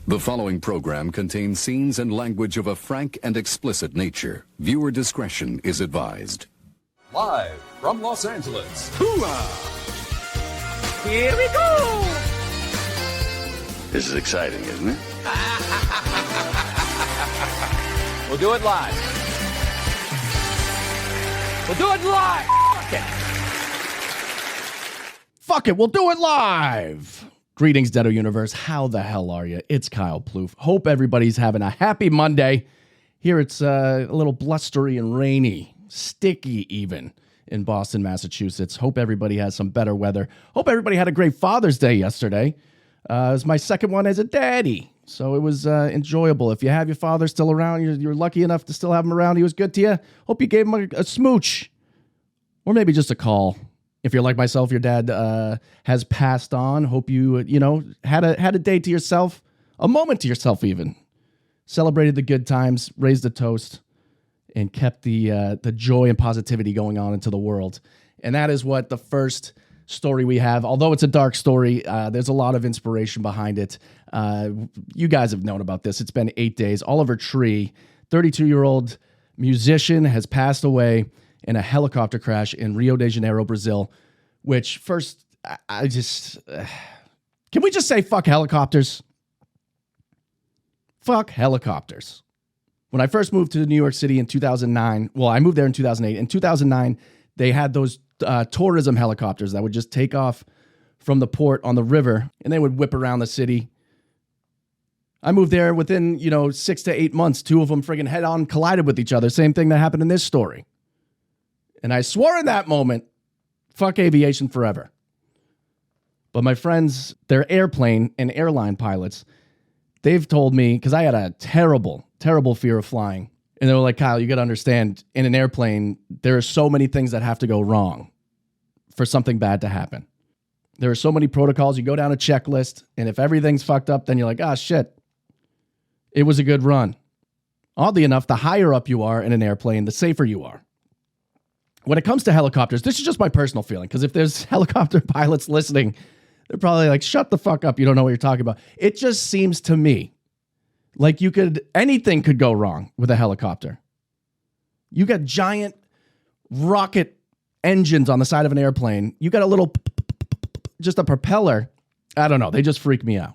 The following program contains scenes and language of a frank and explicit nature. Viewer discretion is advised. Live from Los Angeles. Hooah! Here we go! This is exciting, isn't it? We'll do it live. We'll do it live! Fuck it! Fuck it, we'll do it live! Greetings, Deado Universe. How the hell are you? It's Kyle Plouffe. Hope everybody's having a happy Monday. Here it's a little blustery and rainy, sticky even, in Boston, Massachusetts. Hope everybody has some better weather. Hope everybody had a great Father's Day yesterday. It was my second one as a daddy, so it was enjoyable. If you have your father still around, you're lucky enough to still have him around, he was good to you, hope you gave him a smooch. Or maybe just a call. If you're like myself, your dad has passed on. Hope you, had a day to yourself, a moment to yourself even. Celebrated the good times, raised a toast, and kept the joy and positivity going on into the world. And that is what the first story we have. Although it's a dark story, there's a lot of inspiration behind it. You guys have known about this. It's been 8 days. Oliver Tree, 32-year-old musician, has passed away in a helicopter crash in Rio de Janeiro, Brazil, which first, I just, can we just say fuck helicopters? Fuck helicopters. When I first moved to New York City in 2009, well, I moved there in 2008. In 2009, they had those tourism helicopters that would just take off from the port on the river, and they would whip around the city. I moved there within, 6 to 8 months. Two of them friggin' head-on collided with each other. Same thing that happened in this story. And I swore in that moment, fuck aviation forever. But my friends, they're airplane and airline pilots. They've told me, because I had a terrible, terrible fear of flying. And they were like, Kyle, you got to understand, in an airplane, there are so many things that have to go wrong for something bad to happen. There are so many protocols. You go down a checklist, and if everything's fucked up, then you're like, shit, it was a good run. Oddly enough, the higher up you are in an airplane, the safer you are. When it comes to helicopters, this is just my personal feeling, because if there's helicopter pilots listening, they're probably like, shut the fuck up, you don't know what you're talking about. It just seems to me like anything could go wrong with a helicopter. You got giant rocket engines on the side of an airplane. You got a little, just a propeller. I don't know, they just freak me out.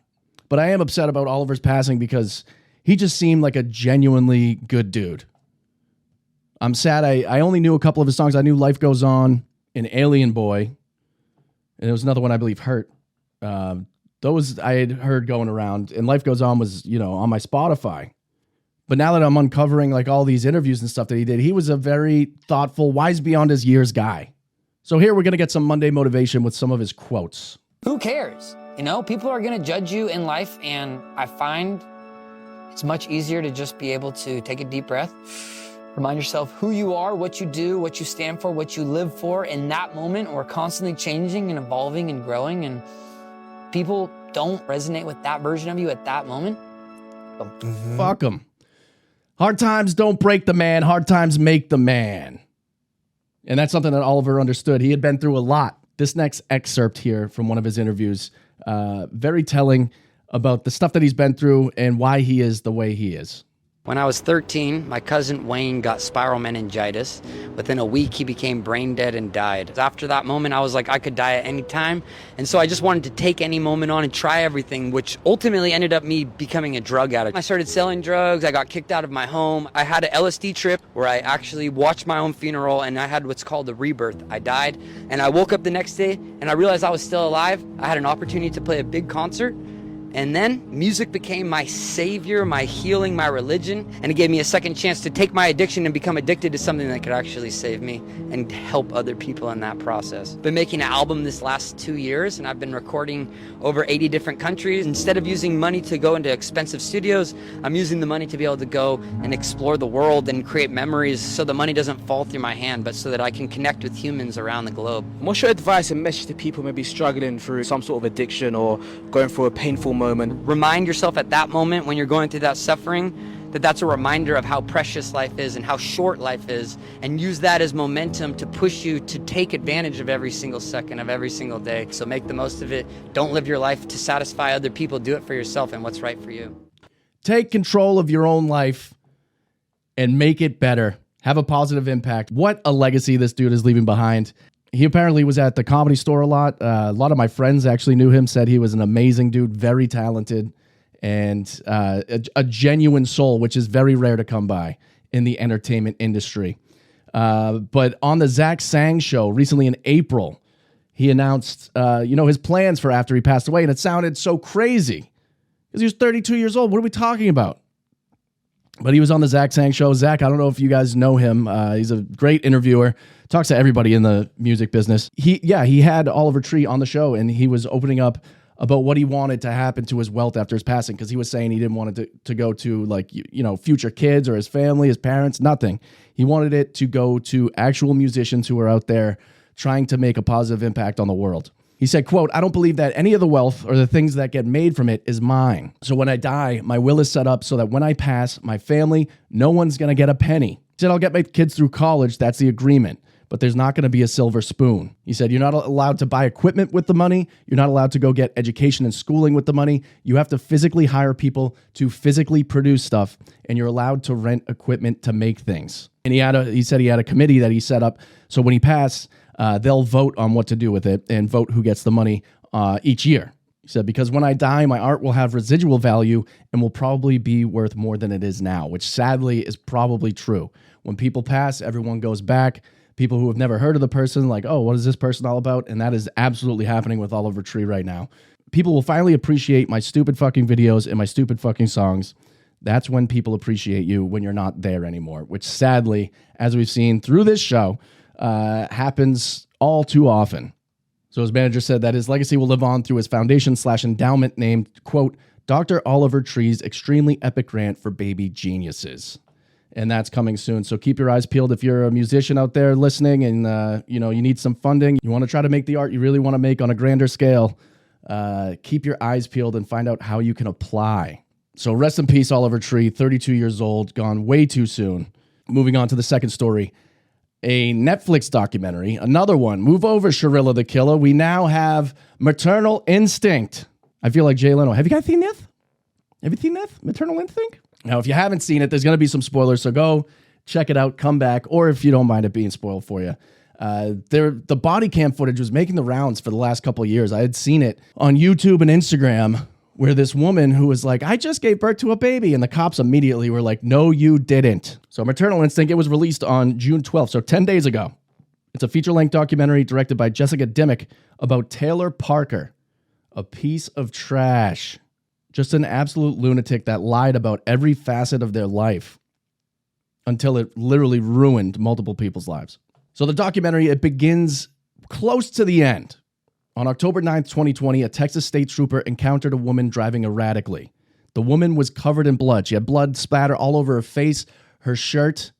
But I am upset about Oliver's passing because he just seemed like a genuinely good dude. I'm sad I only knew a couple of his songs. I knew Life Goes On and Alien Boy. And there was another one, I believe, Hurt. Those I had heard going around. And Life Goes On was, on my Spotify. But now that I'm uncovering like all these interviews and stuff that he did, he was a very thoughtful, wise beyond his years guy. So here we're going to get some Monday motivation with some of his quotes. Who cares? People are going to judge you in life. And I find it's much easier to just be able to take a deep breath. Remind yourself who you are, what you do, what you stand for, what you live for. In that moment, we're constantly changing and evolving and growing, and people don't resonate with that version of you at that moment. Fuck them. Hard times don't break the man. Hard times make the man. And that's something that Oliver understood. He had been through a lot. This next excerpt here from one of his interviews, very telling about the stuff that he's been through and why he is the way he is. When I was 13, my cousin Wayne got spiral meningitis. Within a week, he became brain dead and died. After that moment, I was like, I could die at any time. And so I just wanted to take any moment on and try everything, which ultimately ended up me becoming a drug addict. I started selling drugs. I got kicked out of my home. I had an LSD trip where I actually watched my own funeral, and I had what's called a rebirth. I died, and I woke up the next day, and I realized I was still alive. I had an opportunity to play a big concert. And then music became my savior, my healing, my religion, and it gave me a second chance to take my addiction and become addicted to something that could actually save me and help other people in that process. Been making an album this last 2 years, and I've been recording over 80 different countries. Instead of using money to go into expensive studios, I'm using the money to be able to go and explore the world and create memories so the money doesn't fall through my hand, but so that I can connect with humans around the globe. What's your advice and message to people maybe struggling through some sort of addiction or going through a painful moment? Remind yourself at that moment when you're going through that suffering that's a reminder of how precious life is and how short life is, and use that as momentum to push you to take advantage of every single second of every single day. So make the most of it. Don't live your life to satisfy other people. Do it for yourself and what's right for you. Take control of your own life and make it better. Have a positive impact. What a legacy this dude is leaving behind. He apparently was at the Comedy Store a lot. A lot of my friends actually knew him, said he was an amazing dude, very talented, and a genuine soul, which is very rare to come by in the entertainment industry. But on the Zach Sang show recently in April, he announced, his plans for after he passed away, and it sounded so crazy because he was 32 years old. What are we talking about? But he was on the Zach Sang show. Zach, I don't know if you guys know him. He's a great interviewer. Talks to everybody in the music business. He had Oliver Tree on the show, and he was opening up about what he wanted to happen to his wealth after his passing, because he was saying he didn't want it to go to future kids or his family, his parents, nothing. He wanted it to go to actual musicians who are out there trying to make a positive impact on the world. He said, quote, "I don't believe that any of the wealth or the things that get made from it is mine. So when I die, my will is set up so that when I pass, my family, no one's going to get a penny. He said, I'll get my kids through college. That's the agreement. But there's not going to be a silver spoon. He said, you're not allowed to buy equipment with the money. You're not allowed to go get education and schooling with the money. You have to physically hire people to physically produce stuff, and you're allowed to rent equipment to make things." And he said he had a committee that he set up. So when he passed, they'll vote on what to do with it and vote who gets the money each year. He said, because when I die, my art will have residual value and will probably be worth more than it is now, which sadly is probably true. When people pass, everyone goes back. People who have never heard of the person, like, oh, what is this person all about? And that is absolutely happening with Oliver Tree right now. People will finally appreciate my stupid fucking videos and my stupid fucking songs. That's when people appreciate you, when you're not there anymore, which sadly, as we've seen through this show, happens all too often. So his manager said that his legacy will live on through his foundation/endowment named, quote, Dr. Oliver Tree's Extremely Epic Grant for Baby Geniuses. And that's coming soon. So keep your eyes peeled. If you're a musician out there listening and, you need some funding, you want to try to make the art you really want to make on a grander scale, keep your eyes peeled and find out how you can apply. So rest in peace, Oliver Tree, 32 years old, gone way too soon. Moving on to the second story. A Netflix documentary, another one. Move over, Sharilla the Killer. We now have Maternal Instinct. I feel like Jay Leno. Have you guys seen this? Have you seen this? Maternal Instinct? Now, if you haven't seen it, there's going to be some spoilers, so go check it out, come back, or if you don't mind it being spoiled for you. The body cam footage was making the rounds for the last couple of years. I had seen it on YouTube and Instagram, where this woman who was like, I just gave birth to a baby, and the cops immediately were like, no, you didn't. So Maternal Instinct, it was released on June 12th, so 10 days ago. It's a feature-length documentary directed by Jessica Dimmock about Taylor Parker, a piece of trash. Just an absolute lunatic that lied about every facet of their life until it literally ruined multiple people's lives. So the documentary, it begins close to the end. On October 9th, 2020, a Texas state trooper encountered a woman driving erratically. The woman was covered in blood. She had blood splatter all over her face, her shirt,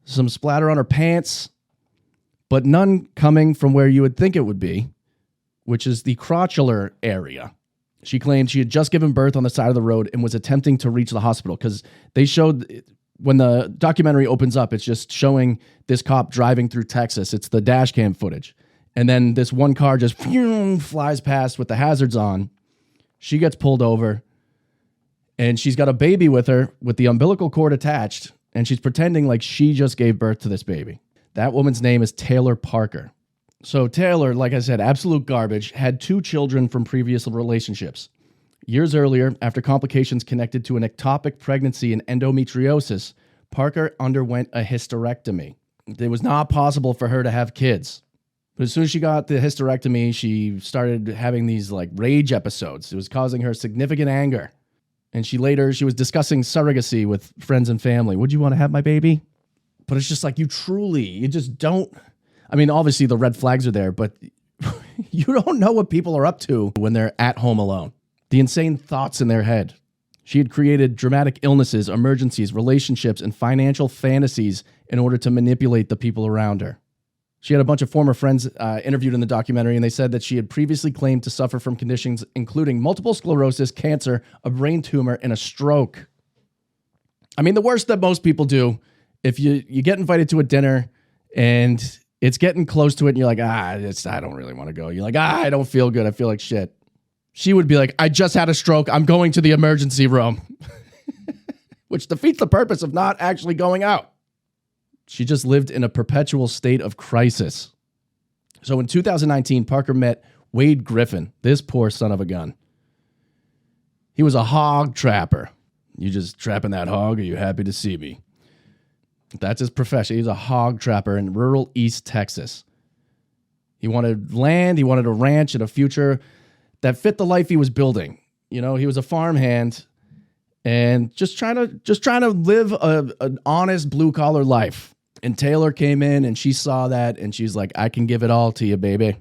some splatter on her pants, but none coming from where you would think it would be, which is the crotchular area. She claimed she had just given birth on the side of the road and was attempting to reach the hospital, because they showed, when the documentary opens up, it's just showing this cop driving through Texas. It's the dash cam footage. And then this one car just flies past with the hazards on. She gets pulled over, and she's got a baby with her with the umbilical cord attached, and she's pretending like she just gave birth to this baby. That woman's name is Taylor Parker. So Taylor, like I said, absolute garbage, had 2 children from previous relationships. Years earlier, after complications connected to an ectopic pregnancy and endometriosis, Parker underwent a hysterectomy. It was not possible for her to have kids. But as soon as she got the hysterectomy, she started having these rage episodes. It was causing her significant anger. And she was discussing surrogacy with friends and family. Would you want to have my baby? But it's just you just don't. I mean, obviously the red flags are there, but you don't know what people are up to when they're at home alone. The insane thoughts in their head. She had created dramatic illnesses, emergencies, relationships, and financial fantasies in order to manipulate the people around her. She had a bunch of former friends interviewed in the documentary, and they said that she had previously claimed to suffer from conditions including multiple sclerosis, cancer, a brain tumor, and a stroke. I mean, the worst that most people do, if you get invited to a dinner and it's getting close to it and you're like, I don't really want to go. You're like, I don't feel good. I feel like shit. She would be like, I just had a stroke. I'm going to the emergency room, which defeats the purpose of not actually going out. She just lived in a perpetual state of crisis. So in 2019, Parker met Wade Griffin, this poor son of a gun. He was a hog trapper. You just trapping that hog? Are you happy to see me? That's his profession. He's a hog trapper in rural East Texas. He wanted land. He wanted a ranch and a future that fit the life he was building. You know, he was a farmhand and just trying to live an honest blue collar life. And Taylor came in and she saw that and she's like, I can give it all to you, baby.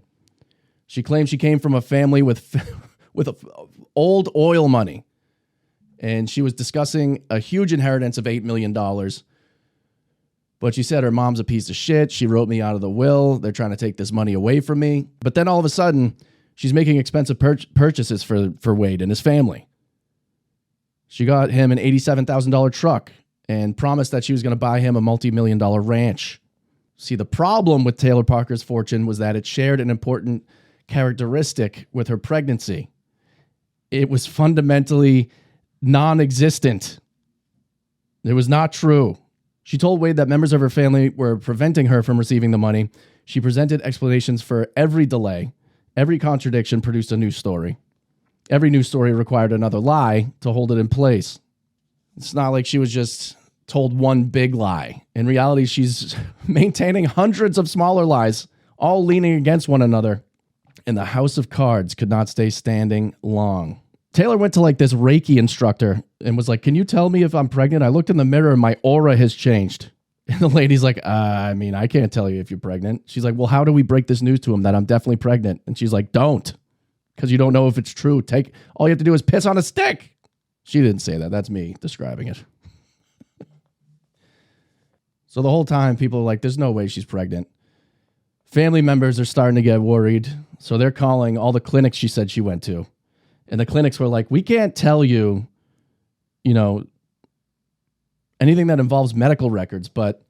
She claimed she came from a family with old oil money. And she was discussing a huge inheritance of $8 million. But she said her mom's a piece of shit. She wrote me out of the will. They're trying to take this money away from me. But then all of a sudden, she's making expensive purchases for Wade and his family. She got him an $87,000 truck and promised that she was going to buy him a multi-million-dollar ranch. See, the problem with Taylor Parker's fortune was that it shared an important characteristic with her pregnancy. It was fundamentally non-existent. It was not true. She told Wade that members of her family were preventing her from receiving the money. She presented explanations for every delay. Every contradiction produced a new story. Every new story required another lie to hold it in place. It's not like she was just told one big lie. In reality, she's maintaining hundreds of smaller lies, all leaning against one another. And the house of cards could not stay standing long. Taylor went to like this Reiki instructor and was like, can you tell me if I'm pregnant? I looked in the mirror and my aura has changed. And the lady's like, I can't tell you if you're pregnant. She's like, well, how do we break this news to him that I'm definitely pregnant? And she's like, don't, because you don't know if it's true. All you have to do is piss on a stick. She didn't say that. That's me describing it. So the whole time people are like, there's no way she's pregnant. Family members are starting to get worried. So they're calling all the clinics she said she went to. And the clinics were like, we can't tell you, anything that involves medical records. But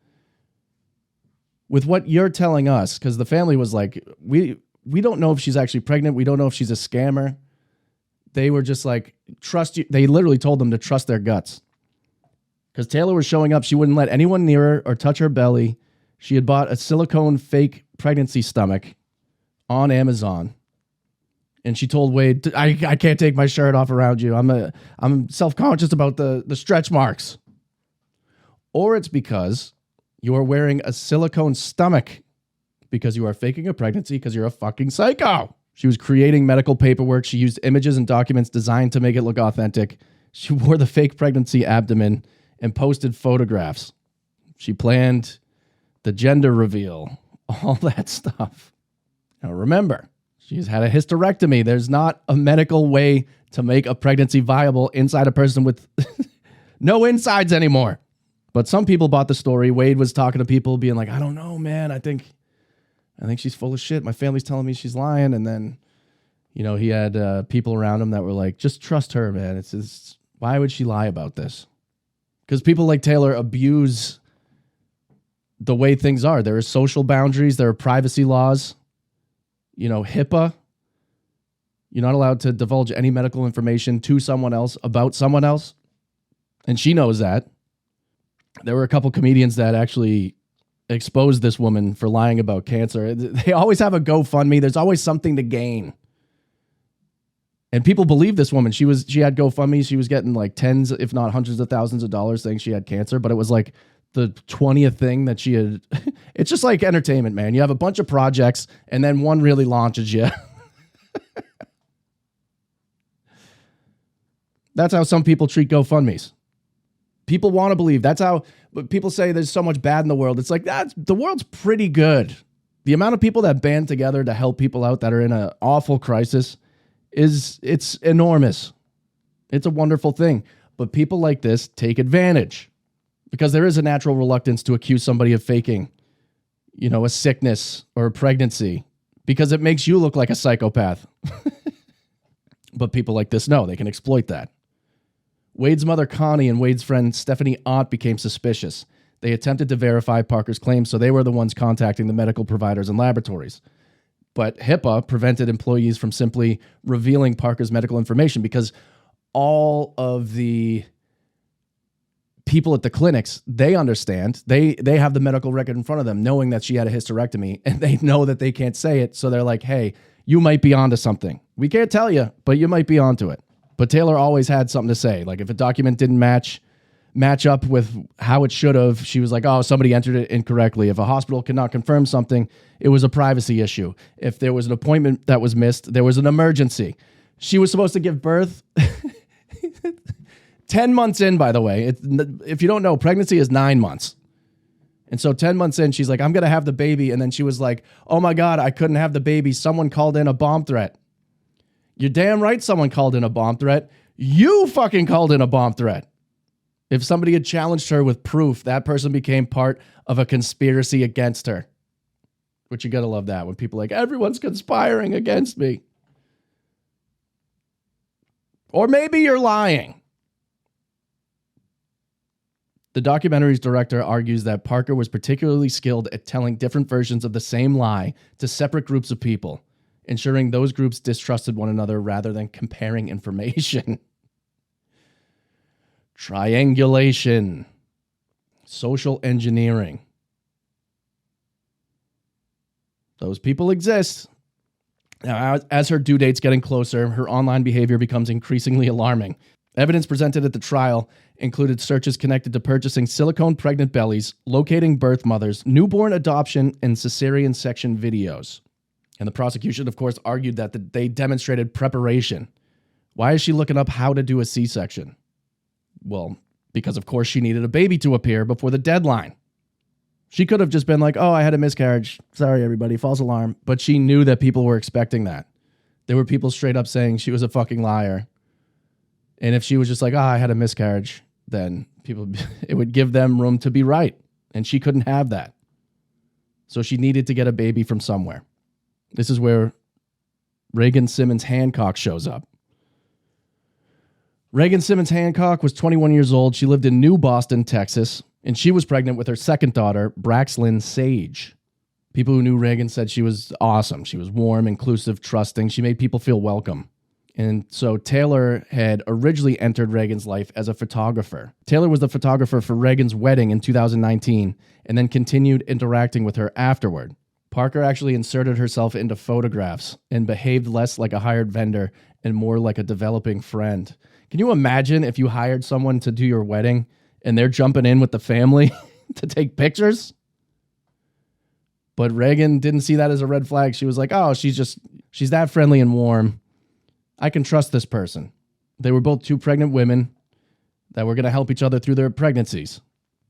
with what you're telling us, because the family was like, we don't know if she's actually pregnant. We don't know if she's a scammer. They were just like, trust you. They literally told them to trust their guts. Because Taylor was showing up. She wouldn't let anyone near her or touch her belly. She had bought a silicone fake pregnancy stomach on Amazon. And she told Wade, I can't take my shirt off around you. I'm self-conscious about the stretch marks. Or it's because you are wearing a silicone stomach because you are faking a pregnancy because you're a fucking psycho. She was creating medical paperwork. She used images and documents designed to make it look authentic. She wore the fake pregnancy abdomen and posted photographs. She planned the gender reveal, all that stuff. Now remember, she's had a hysterectomy. There's not a medical way to make a pregnancy viable inside a person with no insides anymore. But some people bought the story. Wade was talking to people being like, I don't know, man. I think she's full of shit. My family's telling me she's lying. And then, he had people around him that were like, just trust her, man. It's why would she lie about this? Because people like Taylor abuse the way things are. There are social boundaries. There are privacy laws. HIPAA. You're not allowed to divulge any medical information to someone else about someone else. And she knows that. There were a couple comedians that actually exposed this woman for lying about cancer. They always have a GoFundMe. There's always something to gain. And people believe this woman. She had GoFundMe. She was getting like tens, if not hundreds of thousands of dollars saying she had cancer, but it was like the 20th thing that she had. It's just like entertainment, man. You have a bunch of projects and then one really launches you. That's how some people treat GoFundMes. People want to believe. That's how, but people say there's so much bad in the world. It's like, the world's pretty good. The amount of people that band together to help people out that are in an awful crisis it's enormous. It's a wonderful thing. But people like this take advantage because there is a natural reluctance to accuse somebody of faking, a sickness or a pregnancy because it makes you look like a psychopath. But people like this know they can exploit that. Wade's mother, Connie, and Wade's friend, Stephanie Ott, became suspicious. They attempted to verify Parker's claims, so they were the ones contacting the medical providers and laboratories. But HIPAA prevented employees from simply revealing Parker's medical information because all of the people at the clinics, they understand. They have the medical record in front of them, knowing that she had a hysterectomy, and they know that they can't say it. So they're like, hey, you might be onto something. We can't tell you, but you might be onto it. But Taylor always had something to say. Like if a document didn't match up with how it should have, she was like, oh, somebody entered it incorrectly. If a hospital could not confirm something, it was a privacy issue. If there was an appointment that was missed, there was an emergency. She was supposed to give birth 10 months in, by the way. If you don't know, pregnancy is 9 months. And so 10 months in, she's like, I'm going to have the baby. And then she was like, oh my God, I couldn't have the baby. Someone called in a bomb threat. You're damn right someone called in a bomb threat. You fucking called in a bomb threat. If somebody had challenged her with proof, that person became part of a conspiracy against her. Which you got to love that when people are like, everyone's conspiring against me. Or maybe you're lying. The documentary's director argues that Parker was particularly skilled at telling different versions of the same lie to separate groups of people, ensuring those groups distrusted one another rather than comparing information. Triangulation. Social engineering. Those people exist. Now, as her due date's getting closer, her online behavior becomes increasingly alarming. Evidence presented at the trial included searches connected to purchasing silicone pregnant bellies, locating birth mothers, newborn adoption, and cesarean section videos. And the prosecution, of course, argued that they demonstrated preparation. Why is she looking up how to do a C-section? Well, because of course she needed a baby to appear before the deadline. She could have just been like, oh, I had a miscarriage. Sorry, everybody, false alarm. But she knew that people were expecting that. There were people straight up saying she was a fucking liar. And if she was just like, I had a miscarriage, then it would give them room to be right. And she couldn't have that. So she needed to get a baby from somewhere. This is where Reagan Simmons Hancock shows up. Reagan Simmons Hancock was 21 years old. She lived in New Boston, Texas, and she was pregnant with her second daughter, Braxlyn Sage. People who knew Reagan said she was awesome. She was warm, inclusive, trusting. She made people feel welcome. And so Taylor had originally entered Reagan's life as a photographer. Taylor was the photographer for Reagan's wedding in 2019 and then continued interacting with her afterward. Parker actually inserted herself into photographs and behaved less like a hired vendor and more like a developing friend. Can you imagine if you hired someone to do your wedding and they're jumping in with the family to take pictures? But Reagan didn't see that as a red flag. She was like, oh, she's that friendly and warm. I can trust this person. They were both two pregnant women that were going to help each other through their pregnancies.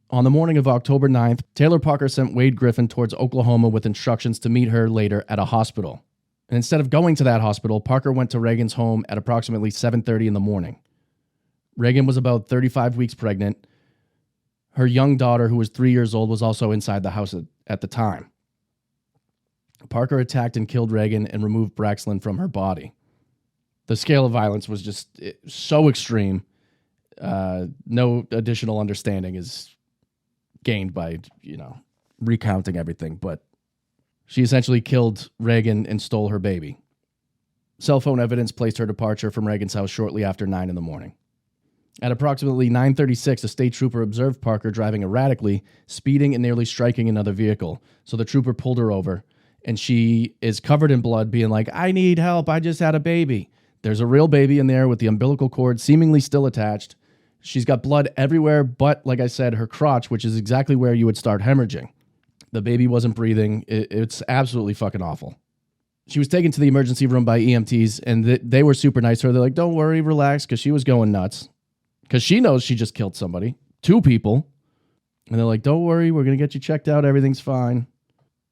On the morning of October 9th, Taylor Parker sent Wade Griffin towards Oklahoma with instructions to meet her later at a hospital. And instead of going to that hospital, Parker went to Reagan's home at approximately 7:30 in the morning. Reagan was about 35 weeks pregnant. Her young daughter, who was 3 years old, was also inside the house at the time. Parker attacked and killed Reagan and removed Braxlyn from her body. The scale of violence was just so extreme. No additional understanding is gained by, recounting everything. But she essentially killed Reagan and stole her baby. Cell phone evidence placed her departure from Reagan's house shortly after 9 in the morning. At approximately 9:36, a state trooper observed Parker driving erratically, speeding and nearly striking another vehicle. So the trooper pulled her over, and she is covered in blood, being like, I need help. I just had a baby. There's a real baby in there with the umbilical cord seemingly still attached. She's got blood everywhere but, like I said, her crotch, which is exactly where you would start hemorrhaging. The baby wasn't breathing. It's absolutely fucking awful. She was taken to the emergency room by EMTs, and they were super nice to her. They're like, don't worry, relax, because she was going nuts. Because she knows she just killed somebody. 2 people. And they're like, don't worry, we're going to get you checked out. Everything's fine.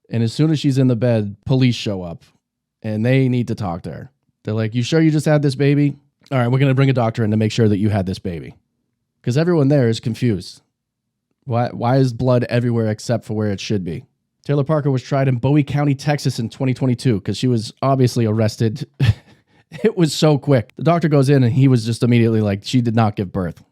And as soon as she's in the bed, police show up, and they need to talk to her. They're like, you sure you just had this baby? All right, we're going to bring a doctor in to make sure that you had this baby. Because everyone there is confused. Why is blood everywhere except for where it should be? Taylor Parker was tried in Bowie County, Texas in 2022 because she was obviously arrested It was so quick. The doctor goes in and he was just immediately like, she did not give birth.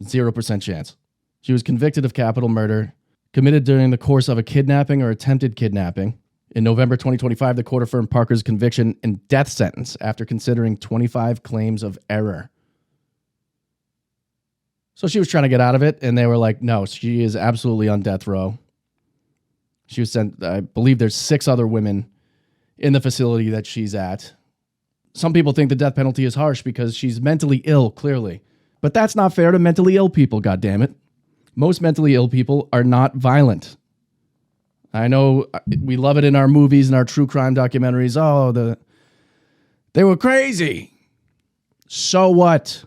0% chance. She was convicted of capital murder, committed during the course of a kidnapping or attempted kidnapping. In November 2025, the court affirmed Parker's conviction and death sentence after considering 25 claims of error. So she was trying to get out of it, and they were like, no, she is absolutely on death row. She was sent, I believe there's 6 other women in the facility that she's at. Some people think the death penalty is harsh because she's mentally ill, clearly. But that's not fair to mentally ill people, goddammit. Most mentally ill people are not violent. I know we love it in our movies and our true crime documentaries. Oh, they were crazy. So what?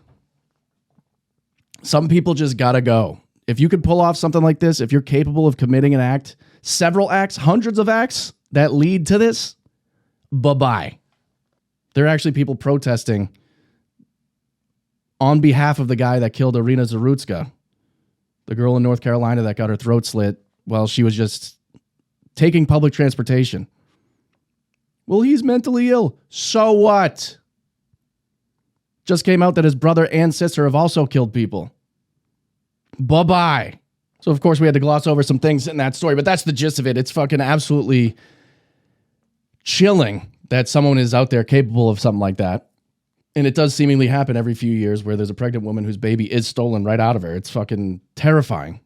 Some people just gotta go. If you could pull off something like this, if you're capable of committing an act, several acts, hundreds of acts that lead to this, bye-bye. There are actually people protesting on behalf of the guy that killed Irina Zarutska, the girl in North Carolina that got her throat slit while she was just taking public transportation. Well, he's mentally ill. So what? Just came out that his brother and sister have also killed people. Bye-bye. So, of course, we had to gloss over some things in that story, but that's the gist of it. It's fucking absolutely chilling that someone is out there capable of something like that. And it does seemingly happen every few years where there's a pregnant woman whose baby is stolen right out of her. It's fucking terrifying.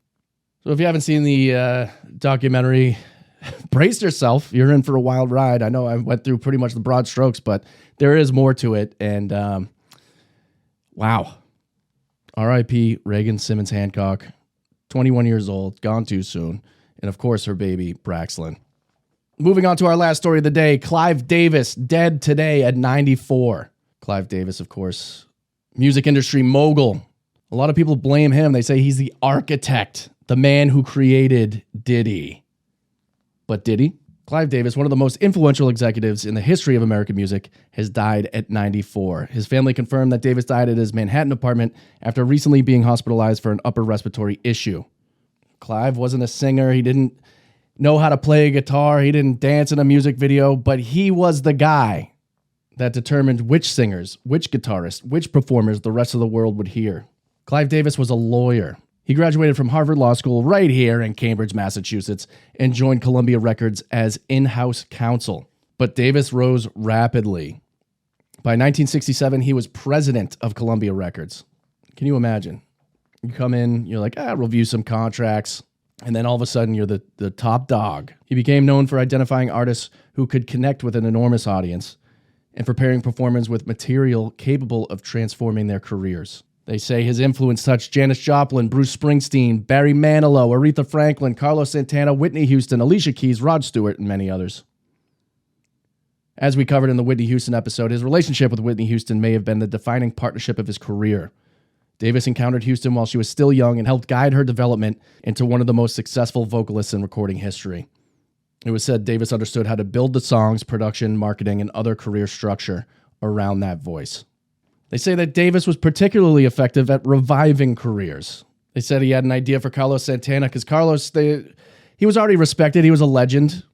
So if you haven't seen the documentary, brace yourself. You're in for a wild ride. I know I went through pretty much the broad strokes, but there is more to it. And wow. R.I.P. Reagan Simmons Hancock, 21 years old, gone too soon. And of course, her baby, Braxlin. Moving on to our last story of the day, Clive Davis, dead today at 94. Clive Davis, of course, music industry mogul. A lot of people blame him. They say he's the architect, the man who created Diddy. But did he? Clive Davis, one of the most influential executives in the history of American music, has died at 94. His family confirmed that Davis died at his Manhattan apartment after recently being hospitalized for an upper respiratory issue. Clive wasn't a singer. He didn't know how to play a guitar. He didn't dance in a music video, but he was the guy that determined which singers, which guitarists, which performers the rest of the world would hear. Clive Davis was a lawyer. He graduated from Harvard Law School right here in Cambridge, Massachusetts, and joined Columbia Records as in-house counsel. But Davis rose rapidly. By 1967, he was president of Columbia Records. Can you imagine? You come in, you're like, review some contracts, and then all of a sudden you're the top dog. He became known for identifying artists who could connect with an enormous audience and preparing performers with material capable of transforming their careers. They say his influence touched Janis Joplin, Bruce Springsteen, Barry Manilow, Aretha Franklin, Carlos Santana, Whitney Houston, Alicia Keys, Rod Stewart, and many others. As we covered in the Whitney Houston episode, his relationship with Whitney Houston may have been the defining partnership of his career. Davis encountered Houston while she was still young and helped guide her development into one of the most successful vocalists in recording history. It was said Davis understood how to build the songs, production, marketing, and other career structure around that voice. They say that Davis was particularly effective at reviving careers. They said he had an idea for Carlos Santana because Carlos, he was already respected. He was a legend.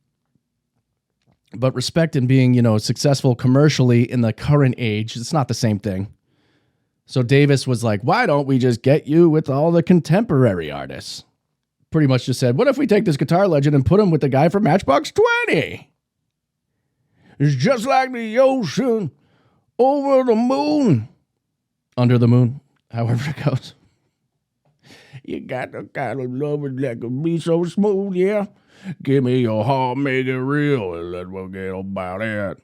But respect and being, successful commercially in the current age, it's not the same thing. So Davis was like, why don't we just get you with all the contemporary artists? Pretty much just said, what if we take this guitar legend and put him with the guy from Matchbox 20? It's just like the ocean over the moon. Under the moon, however it goes. You got the kind of love that can be so smooth, yeah? Give me your heart, make it real, and let's forget about it.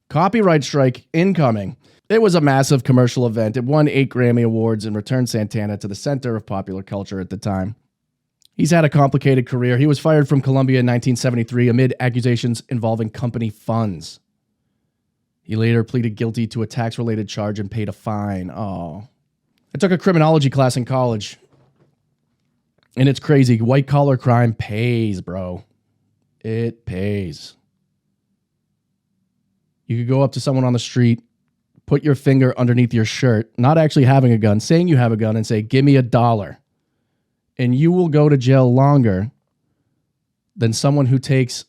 Copyright strike incoming. It was a massive commercial event. It won 8 Grammy Awards and returned Santana to the center of popular culture at the time. He's had a complicated career. He was fired from Columbia in 1973 amid accusations involving company funds. He later pleaded guilty to a tax-related charge and paid a fine. Oh. I took a criminology class in college. And it's crazy. White-collar crime pays, bro. It pays. You could go up to someone on the street, put your finger underneath your shirt, not actually having a gun, saying you have a gun, and say, give me $1. And you will go to jail longer than someone who takes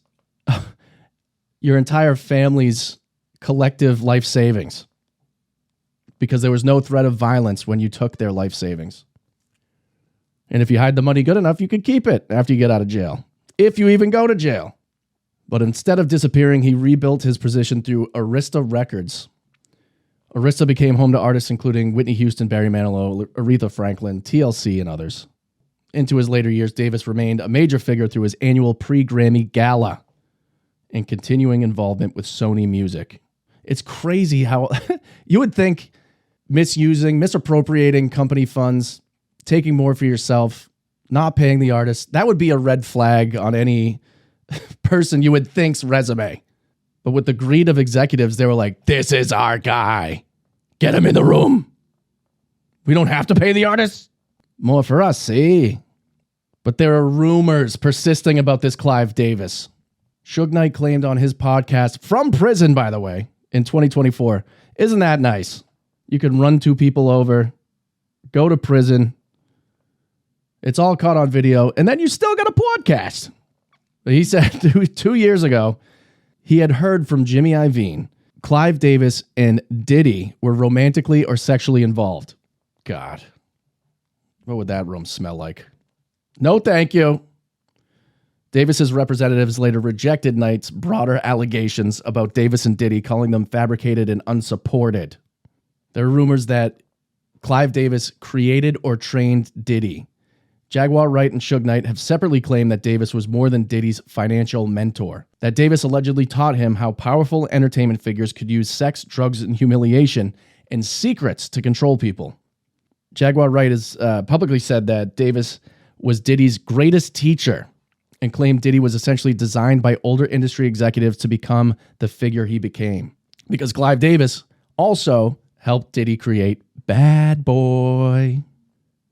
your entire family's collective life savings because there was no threat of violence when you took their life savings. And if you hide the money good enough, you could keep it after you get out of jail, if you even go to jail. But instead of disappearing, he rebuilt his position through Arista Records. Arista became home to artists including Whitney Houston, Barry Manilow, Aretha Franklin, TLC, and others. Into his later years, Davis remained a major figure through his annual pre-Grammy Gala and continuing involvement with Sony Music. It's crazy how you would think misappropriating company funds, taking more for yourself, not paying the artist, that would be a red flag on any person you would think's resume. But with the greed of executives, they were like, this is our guy. Get him in the room. We don't have to pay the artist. More for us, see? But there are rumors persisting about this Clive Davis. Suge Knight claimed on his podcast, from prison, by the way, in 2024, isn't that nice? You can run two people over, go to prison. It's all caught on video, and then you still got a podcast. He said 2 years ago, he had heard from Jimmy Iovine, Clive Davis, and Diddy were romantically or sexually involved. God, what would that room smell like? No, thank you. Davis's representatives later rejected Knight's broader allegations about Davis and Diddy, calling them fabricated and unsupported. There are rumors that Clive Davis created or trained Diddy. Jaguar Wright and Suge Knight have separately claimed that Davis was more than Diddy's financial mentor, that Davis allegedly taught him how powerful entertainment figures could use sex, drugs, and humiliation and secrets to control people. Jaguar Wright has publicly said that Davis was Diddy's greatest teacher and claimed Diddy was essentially designed by older industry executives to become the figure he became. Because Clive Davis also helped Diddy create Bad Boy.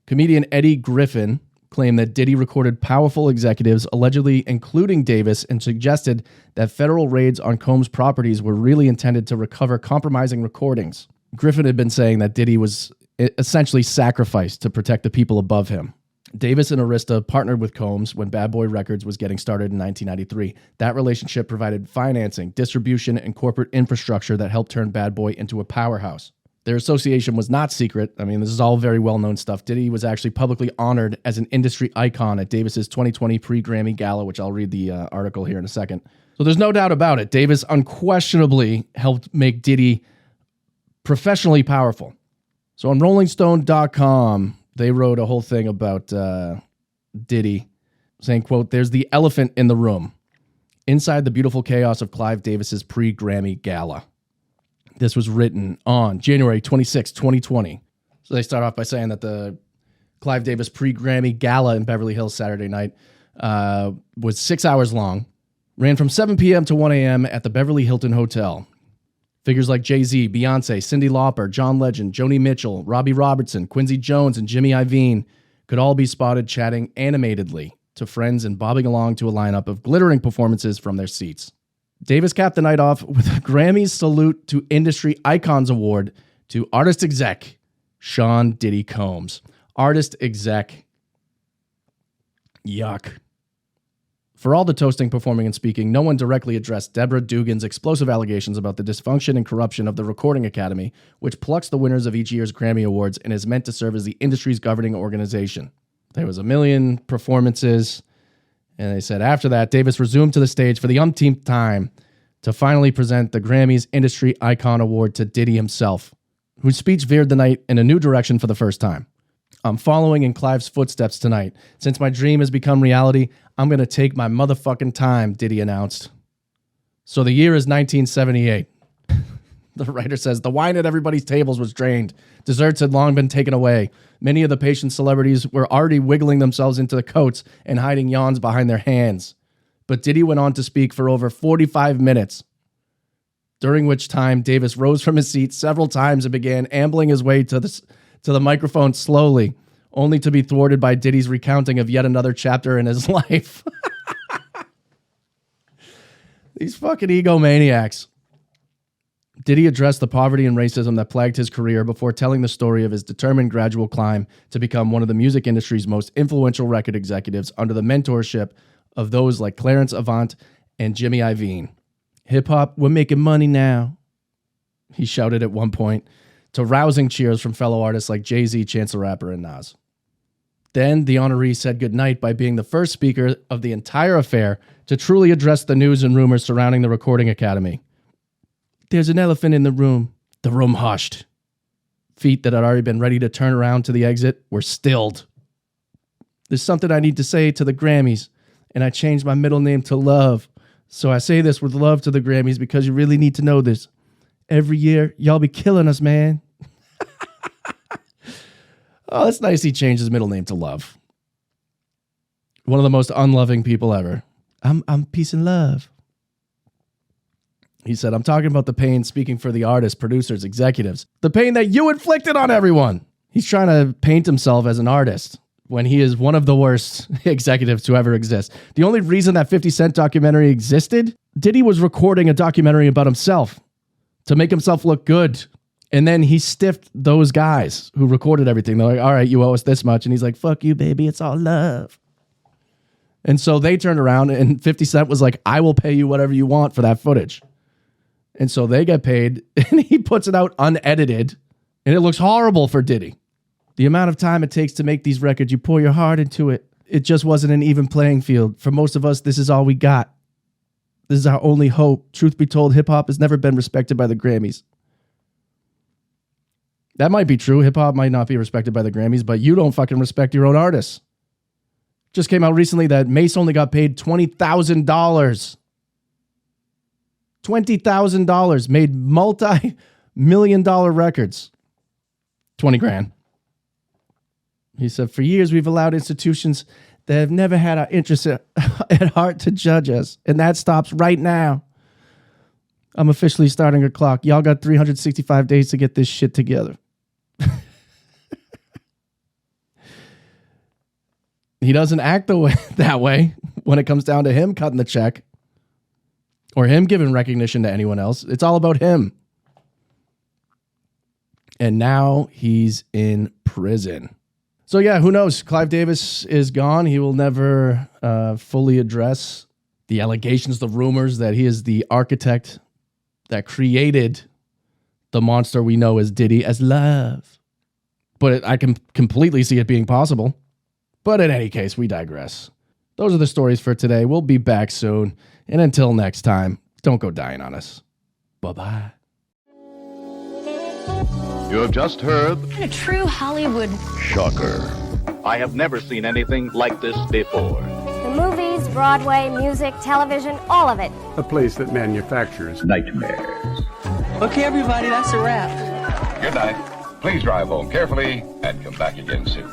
Comedian Eddie Griffin claimed that Diddy recorded powerful executives, allegedly including Davis, and suggested that federal raids on Combs' properties were really intended to recover compromising recordings. Griffin had been saying that Diddy was essentially sacrificed to protect the people above him. Davis and Arista partnered with Combs when Bad Boy Records was getting started in 1993. That relationship provided financing, distribution, and corporate infrastructure that helped turn Bad Boy into a powerhouse. Their association was not secret. I mean, this is all very well-known stuff. Diddy was actually publicly honored as an industry icon at Davis's 2020 pre-Grammy Gala, which I'll read the article here in a second. So there's no doubt about it. Davis unquestionably helped make Diddy professionally powerful. So on RollingStone.com, they wrote a whole thing about Diddy, saying, quote, "There's the elephant in the room, inside the beautiful chaos of Clive Davis's pre-Grammy Gala." This was written on January 26, 2020. So they start off by saying that the Clive Davis pre-Grammy Gala in Beverly Hills Saturday night was 6 hours long, ran from 7 p.m. to 1 a.m. at the Beverly Hilton Hotel. Figures like Jay-Z, Beyonce, Cyndi Lauper, John Legend, Joni Mitchell, Robbie Robertson, Quincy Jones, and Jimmy Iovine could all be spotted chatting animatedly to friends and bobbing along to a lineup of glittering performances from their seats. Davis capped the night off with a Grammys Salute to Industry Icons Award to artist exec Sean Diddy Combs. Artist exec. Yuck. For all the toasting, performing, and speaking, no one directly addressed Deborah Dugan's explosive allegations about the dysfunction and corruption of the Recording Academy, which plucks the winners of each year's Grammy Awards and is meant to serve as the industry's governing organization. There was 1 million performances, and they said after that, Davis resumed to the stage for the umpteenth time to finally present the Grammys Industry Icon Award to Diddy himself, whose speech veered the night in a new direction for the first time. "I'm following in Clive's footsteps tonight. Since my dream has become reality, I'm going to take my motherfucking time," Diddy announced. So the year is 1978. The writer says, "The wine at everybody's tables was drained. Desserts had long been taken away. Many of the patient celebrities were already wiggling themselves into the coats and hiding yawns behind their hands. But Diddy went on to speak for over 45 minutes, during which time Davis rose from his seat several times and began ambling his way to the microphone slowly, only to be thwarted by Diddy's recounting of yet another chapter in his life." These fucking egomaniacs. Diddy addressed the poverty and racism that plagued his career before telling the story of his determined gradual climb to become one of the music industry's most influential record executives under the mentorship of those like Clarence Avant and Jimmy Iovine. Hip-hop, we're making money now, he shouted at one point, to rousing cheers from fellow artists like Jay-Z, Chance the Rapper, and Nas. Then the honoree said goodnight by being the first speaker of the entire affair to truly address the news and rumors surrounding the Recording Academy. There's an elephant in the room. The room hushed. Feet that had already been ready to turn around to the exit were stilled. There's something I need to say to the Grammys, and I changed my middle name to Love. So I say this with love to the Grammys because you really need to know this. Every year, y'all be killing us, man. Oh, that's nice he changed his middle name to Love. One of the most unloving people ever. I'm peace and love. He said, I'm talking about the pain speaking for the artists, producers, executives. The pain that you inflicted on everyone. He's trying to paint himself as an artist when he is one of the worst executives to ever exist. The only reason that 50 Cent documentary existed, Diddy was recording a documentary about himself to make himself look good. And then he stiffed those guys who recorded everything. They're like, all right, you owe us this much. And he's like, fuck you, baby. It's all love. And so they turned around and 50 Cent was like, I will pay you whatever you want for that footage. And so they get paid and he puts it out unedited and it looks horrible for Diddy. The amount of time it takes to make these records, you pour your heart into it. It just wasn't an even playing field. For most of us, this is all we got. This is our only hope. Truth be told, hip hop has never been respected by the Grammys. That might be true. Hip hop might not be respected by the Grammys, but you don't fucking respect your own artists. Just came out recently that Mace only got paid $20,000. $20,000, made multi-million-dollar records. 20 grand. He said, for years we've allowed institutions that have never had our interests at heart to judge us, and that stops right now. I'm officially starting a clock. Y'all got 365 days to get this shit together. He doesn't act that way when it comes down to him cutting the check or him giving recognition to anyone else. It's all about him. And now he's in prison. So yeah, who knows? Clive Davis is gone. He will never fully address the allegations, the rumors that he is the architect that created the monster we know as Diddy, as Love. But I can completely see it being possible. But in any case, we digress. Those are the stories for today. We'll be back soon. And until next time, don't go dying on us. Bye-bye. You have just heard A true Hollywood. Shocker. I have never seen anything like this before. The movies, Broadway, music, television, all of it. A place that manufactures Nightmares. Okay, everybody, that's a wrap. Good night. Please drive home carefully and come back again soon.